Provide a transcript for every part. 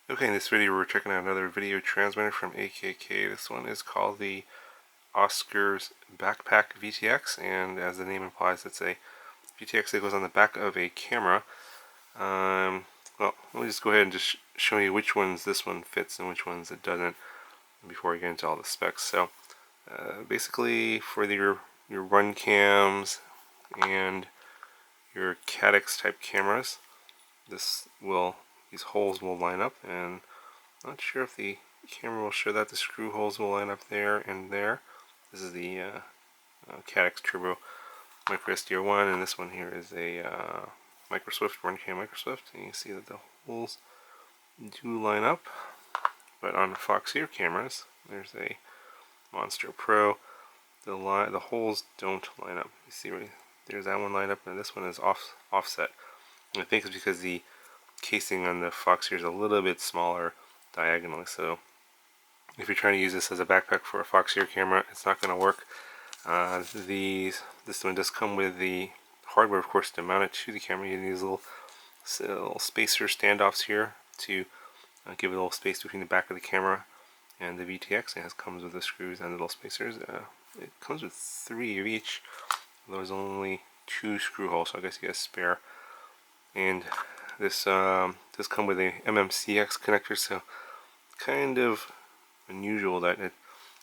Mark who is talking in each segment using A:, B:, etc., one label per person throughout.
A: Okay, in this video we're checking out another video transmitter from AKK. This one is called the Oscar's Backpack VTX, and as the name implies, it's a VTX that goes on the back of a camera. Well, let me just go ahead and just show you which ones this one fits and which ones it doesn't before we get into all the specs. So, basically for your run cams and your CADX type cameras, these holes will line up, and I'm not sure if the camera will show that. The screw holes will line up there and there. This is the CADX Turbo Micro SDR1, and this one here is a Micro Swift, Run Cam Micro Swift, and you can see that the holes do line up. But on Foxeer cameras, there's a Monster Pro, the holes don't line up. You see, there's that one lined up, and this one is offset. And I think it's because the casing on the Foxeer is a little bit smaller diagonally, so if you're trying to use this as a backpack for a Foxeer camera, it's not going to work. This one does come with the hardware, of course, to mount it to the camera. You need these little spacer standoffs here to give it a little space between the back of the camera and the VTX. It comes with the screws and the little spacers. It comes with 3 of each. There's only 2 screw holes, so I guess you get a spare. And this does come with a MMCX connector, so kind of unusual that it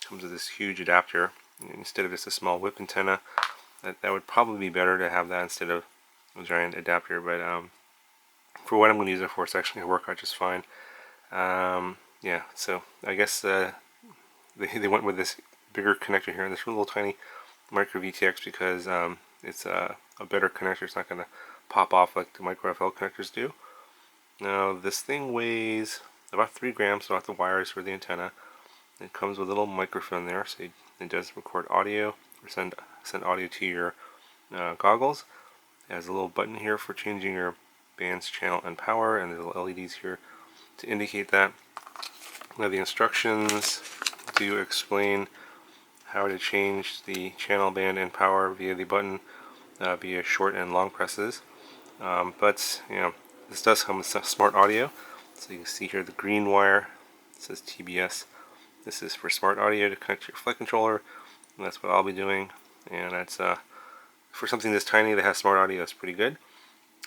A: comes with this huge adapter instead of just a small whip antenna. That would probably be better to have that instead of a giant adapter, but for what I'm going to use it for, it's actually going to work out just fine. Yeah, so I guess they went with this bigger connector here and this little tiny micro VTX because it's a better connector. It's not going to pop off like the micro FL connectors do. Now this thing weighs about 3 grams, so not the wires for the antenna. It comes with a little microphone there, so it does record audio or send audio to your goggles. It has a little button here for changing your band's channel and power, and there's little LEDs here to indicate that. Now the instructions do explain how to change the channel band and power via the button, via short and long presses. But you know, this does come with smart audio. So you can see here the green wire, it says TBS. This is for smart audio to connect to your flight controller, and that's what I'll be doing. And that's for something this tiny that has smart audio, it's pretty good.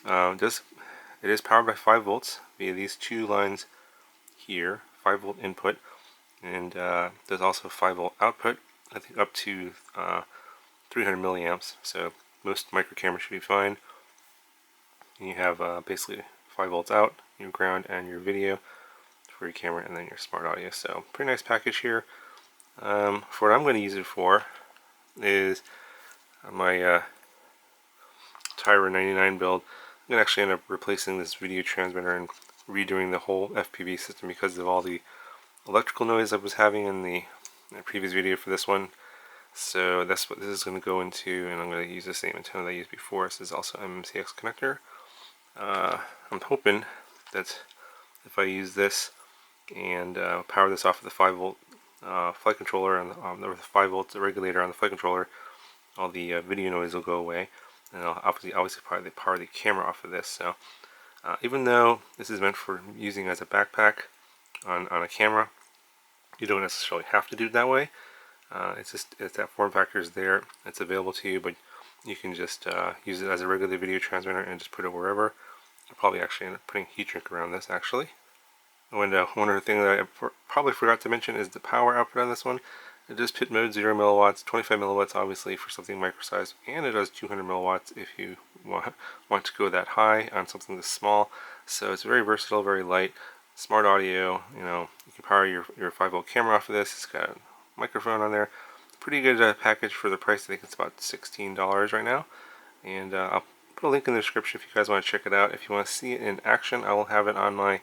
A: It is powered by 5 volts via these 2 lines here, 5 volt input, and there's also 5 volt output. I think up to 300 milliamps. So most micro cameras should be fine. And you have basically 5 volts out, your ground and your video for your camera, and then your smart audio. So pretty nice package here. For what I'm going to use it for is my Tyra 99 build. I'm going to actually end up replacing this video transmitter and redoing the whole FPV system because of all the electrical noise I was having in the previous video for this one. So that's what this is going to go into, and I'm going to use the same antenna that I used before. This is also MMCX connector. I'm hoping that if I use this and power this off of the 5 volt flight controller and the 5 volt regulator on the flight controller, all the video noise will go away, and I'll obviously power the camera off of this. So even though this is meant for using as a backpack on a camera, you don't necessarily have to do it that way. It's that form factor is there. It's available to you, but you can just use it as a regular video transmitter and just put it wherever. I'll probably actually end up putting a heat shrink around this actually. And one other thing that I probably forgot to mention is the power output on this one. It does pit mode 0 milliwatts, 25 milliwatts obviously for something micro-sized, and it does 200 milliwatts if you want to go that high on something this small. So it's very versatile, very light, smart audio. You know, you can power your 5 volt camera off of this. It's got a microphone on there. Pretty good package for the price. I think it's about $16 right now. And I'll put a link in the description if you guys want to check it out. If you want to see it in action, I will have it on my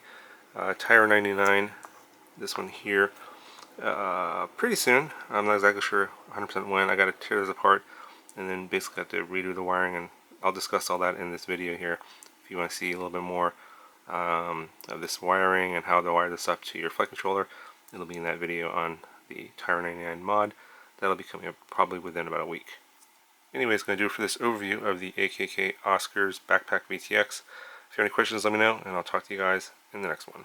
A: Tyra 99, this one here, pretty soon. I'm not exactly sure 100% when. I got to tear this apart and then basically have to redo the wiring, and I'll discuss all that in this video here. If you want to see a little bit more of this wiring and how to wire this up to your flight controller, it'll be in that video on the Tyra 99 mod. That'll be coming up probably within about a week. Anyway, it's going to do it for this overview of the AKK Oscar's Backpack VTX. If you have any questions, let me know, and I'll talk to you guys in the next one.